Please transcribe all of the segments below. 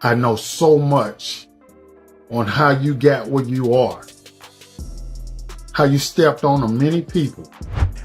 I know so much on how you got where you are, how you stepped on many people.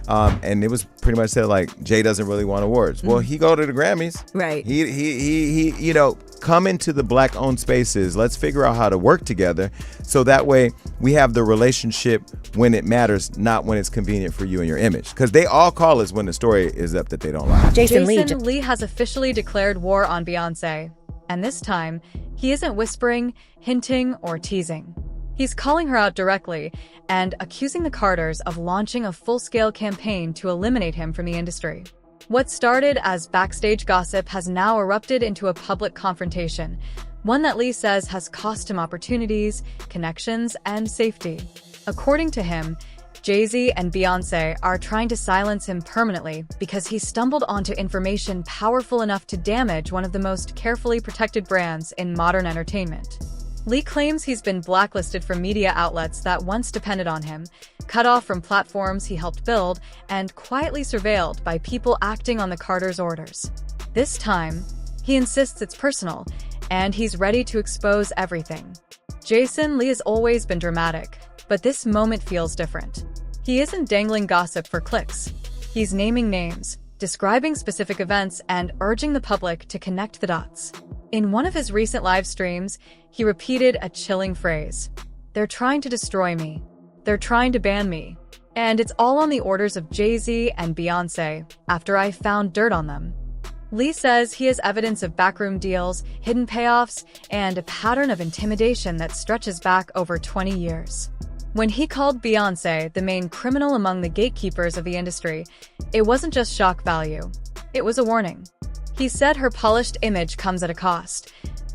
And it was pretty much said like, Jay doesn't really want awards. Well, he go to the Grammys. Right. He you know, come into the Black-owned spaces. Let's figure out how to work together so that way we have the relationship when it matters, not when it's convenient for you and your image. Because they all call us when the story is up that they don't like. Jason Lee has officially declared war on Beyonce. And this time, he isn't whispering, hinting, or teasing. He's calling her out directly and accusing the Carters of launching a full-scale campaign to eliminate him from the industry. What started as backstage gossip has now erupted into a public confrontation, one that Lee says has cost him opportunities, connections, and safety. According to him, Jay-Z and Beyonce are trying to silence him permanently because he stumbled onto information powerful enough to damage one of the most carefully protected brands in modern entertainment. Lee claims he's been blacklisted from media outlets that once depended on him, cut off from platforms he helped build, and quietly surveilled by people acting on the Carters' orders. This time, he insists it's personal, and he's ready to expose everything. Jason Lee has always been dramatic, but this moment feels different. He isn't dangling gossip for clicks. He's naming names, describing specific events, and urging the public to connect the dots. In one of his recent live streams, he repeated a chilling phrase. "They're trying to destroy me. They're trying to ban me. And it's all on the orders of Jay-Z and Beyonce after I found dirt on them." Lee says he has evidence of backroom deals, hidden payoffs, and a pattern of intimidation that stretches back over 20 years. When he called Beyonce the main criminal among the gatekeepers of the industry, it wasn't just shock value. It was a warning. He said her polished image comes at a cost.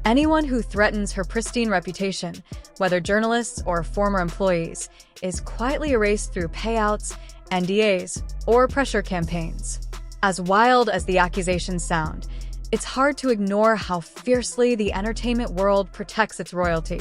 Anyone who threatens her pristine reputation, whether journalists or former employees, is quietly erased through payouts, NDAs, or pressure campaigns. As wild as the accusations sound, it's hard to ignore how fiercely the entertainment world protects its royalty.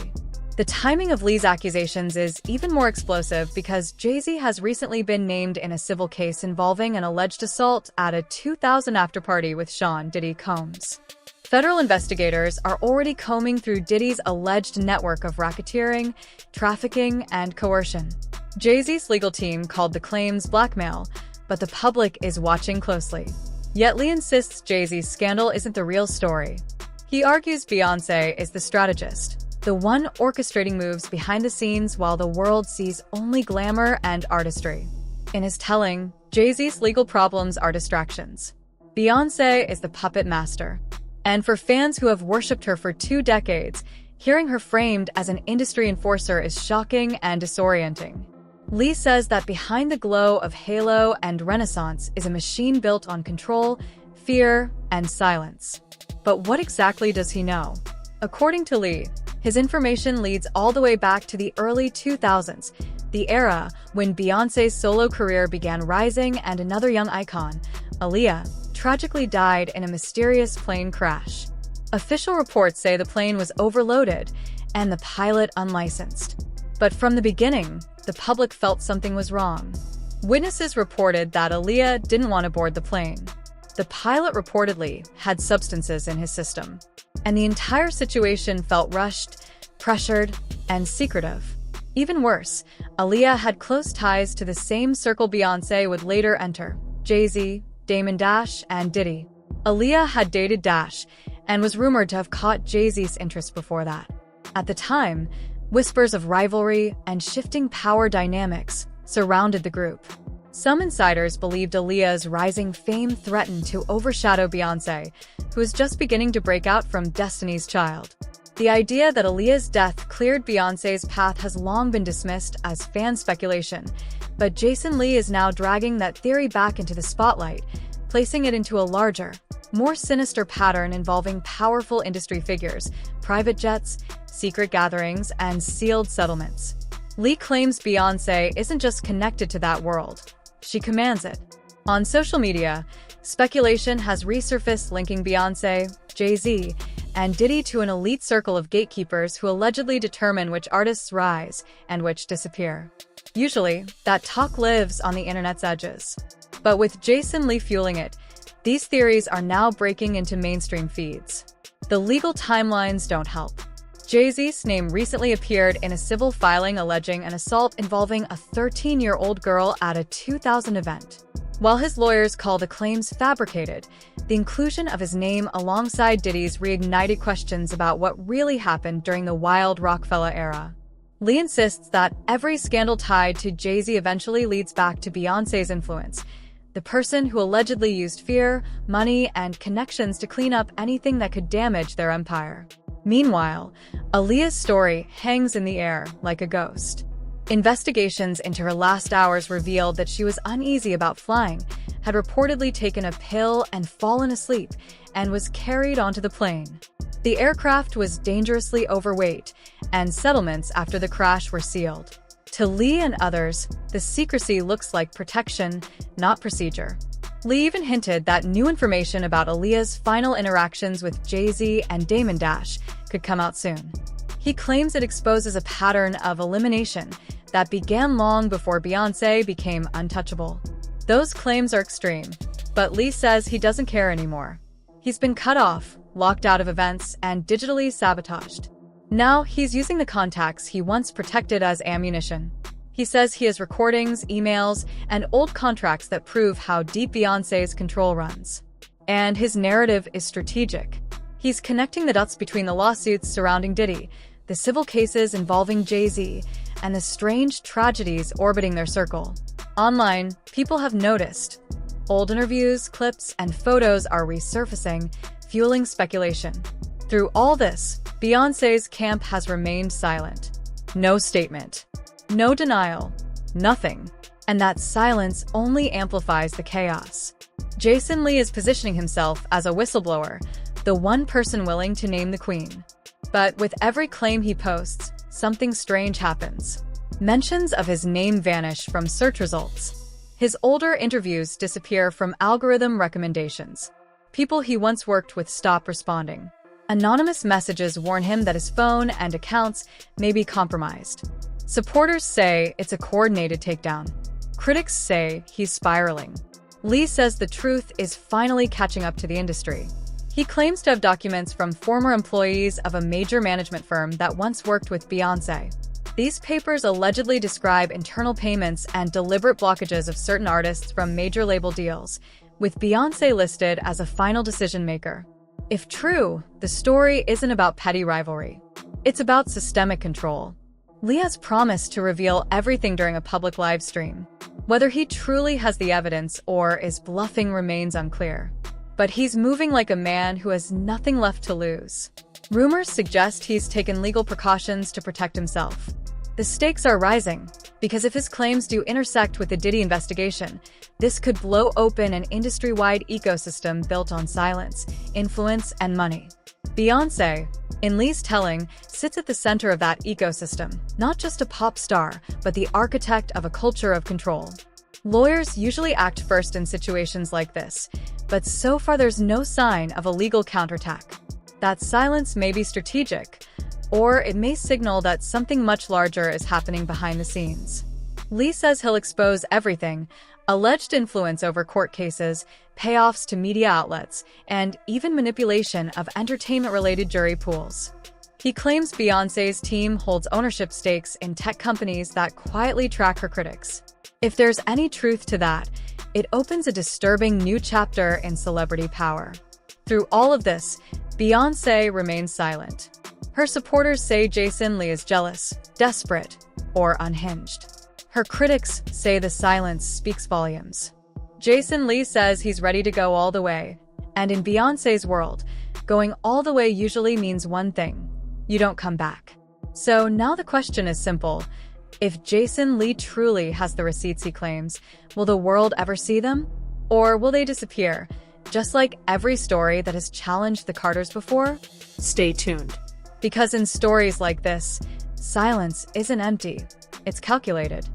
The timing of Lee's accusations is even more explosive because Jay-Z has recently been named in a civil case involving an alleged assault at a 2000 afterparty with Sean Diddy Combs. Federal investigators are already combing through Diddy's alleged network of racketeering, trafficking, and coercion. Jay-Z's legal team called the claims blackmail, but the public is watching closely. Yet Lee insists Jay-Z's scandal isn't the real story. He argues Beyonce is the strategist, the one orchestrating moves behind the scenes while the world sees only glamour and artistry. In his telling, Jay-Z's legal problems are distractions. Beyonce is the puppet master. And for fans who have worshipped her for 2 decades, hearing her framed as an industry enforcer is shocking and disorienting. Lee says that behind the glow of halo and renaissance is a machine built on control, fear, and silence. But what exactly does he know? According to Lee, his information leads all the way back to the early 2000s, the era when Beyonce's solo career began rising and another young icon, Aaliyah, tragically died in a mysterious plane crash. Official reports say the plane was overloaded and the pilot unlicensed. But from the beginning, the public felt something was wrong. Witnesses reported that Aaliyah didn't want to board the plane. The pilot reportedly had substances in his system. And the entire situation felt rushed, pressured, and secretive. Even worse, Aaliyah had close ties to the same circle Beyonce would later enter: Jay-Z, Damon Dash, and Diddy. Aaliyah had dated Dash and was rumored to have caught Jay-Z's interest before that. At the time, whispers of rivalry and shifting power dynamics surrounded the group. Some insiders believed Aaliyah's rising fame threatened to overshadow Beyonce, who was just beginning to break out from Destiny's Child. The idea that Aaliyah's death cleared Beyonce's path has long been dismissed as fan speculation, but Jason Lee is now dragging that theory back into the spotlight, placing it into a larger, more sinister pattern involving powerful industry figures, private jets, secret gatherings, and sealed settlements. Lee claims Beyonce isn't just connected to that world, she commands it. On social media, speculation has resurfaced linking Beyonce, Jay-Z, and Diddy to an elite circle of gatekeepers who allegedly determine which artists rise and which disappear. Usually, that talk lives on the internet's edges. But with Jason Lee fueling it, these theories are now breaking into mainstream feeds. The legal timelines don't help. Jay-Z's name recently appeared in a civil filing alleging an assault involving a 13-year-old girl at a 2000 event. While his lawyers call the claims fabricated, the inclusion of his name alongside Diddy's reignited questions about what really happened during the wild Rockefeller era. Lee insists that every scandal tied to Jay-Z eventually leads back to Beyoncé's influence, the person who allegedly used fear, money, and connections to clean up anything that could damage their empire. Meanwhile, Aaliyah's story hangs in the air like a ghost. Investigations into her last hours revealed that she was uneasy about flying, had reportedly taken a pill and fallen asleep, and was carried onto the plane. The aircraft was dangerously overweight, and settlements after the crash were sealed. To Lee and others, the secrecy looks like protection, not procedure. Lee even hinted that new information about Aaliyah's final interactions with Jay-Z and Damon Dash could come out soon. He claims it exposes a pattern of elimination that began long before Beyoncé became untouchable. Those claims are extreme, but Lee says he doesn't care anymore. He's been cut off, locked out of events, and digitally sabotaged. Now he's using the contacts he once protected as ammunition. He says he has recordings, emails, and old contracts that prove how deep Beyoncé's control runs. And his narrative is strategic. He's connecting the dots between the lawsuits surrounding Diddy, the civil cases involving Jay-Z, and the strange tragedies orbiting their circle. Online, people have noticed. Old interviews, clips, and photos are resurfacing, fueling speculation. Through all this, Beyoncé's camp has remained silent. No statement. No denial. Nothing. And that silence only amplifies the chaos. Jason Lee is positioning himself as a whistleblower, the one person willing to name the queen. But with every claim he posts, something strange happens. Mentions of his name vanish from search results. His older interviews disappear from algorithm recommendations. People he once worked with stop responding. Anonymous messages warn him that his phone and accounts may be compromised. Supporters say it's a coordinated takedown. Critics say he's spiraling. Lee says the truth is finally catching up to the industry. He claims to have documents from former employees of a major management firm that once worked with Beyoncé. These papers allegedly describe internal payments and deliberate blockages of certain artists from major label deals, with Beyoncé listed as a final decision maker. If true, the story isn't about petty rivalry. It's about systemic control. Lee has promised to reveal everything during a public live stream. Whether he truly has the evidence or is bluffing remains unclear. But he's moving like a man who has nothing left to lose. Rumors suggest he's taken legal precautions to protect himself. The stakes are rising, because if his claims do intersect with the Diddy investigation, this could blow open an industry-wide ecosystem built on silence, influence, and money. Beyoncé, in Lee's telling, sits at the center of that ecosystem, not just a pop star, but the architect of a culture of control. Lawyers usually act first in situations like this, but so far there's no sign of a legal counterattack. That silence may be strategic, or it may signal that something much larger is happening behind the scenes. Lee says he'll expose everything: alleged influence over court cases, payoffs to media outlets, and even manipulation of entertainment-related jury pools. He claims Beyoncé's team holds ownership stakes in tech companies that quietly track her critics. If there's any truth to that, it opens a disturbing new chapter in celebrity power. Through all of this, Beyoncé remains silent. Her supporters say Jason Lee is jealous, desperate, or unhinged. Her critics say the silence speaks volumes. Jason Lee says he's ready to go all the way, and in Beyoncé's world, going all the way usually means one thing: you don't come back. So now the question is simple. If Jason Lee truly has the receipts he claims, will the world ever see them? Or will they disappear, just like every story that has challenged the Carters before? Stay tuned. Because in stories like this, silence isn't empty, it's calculated.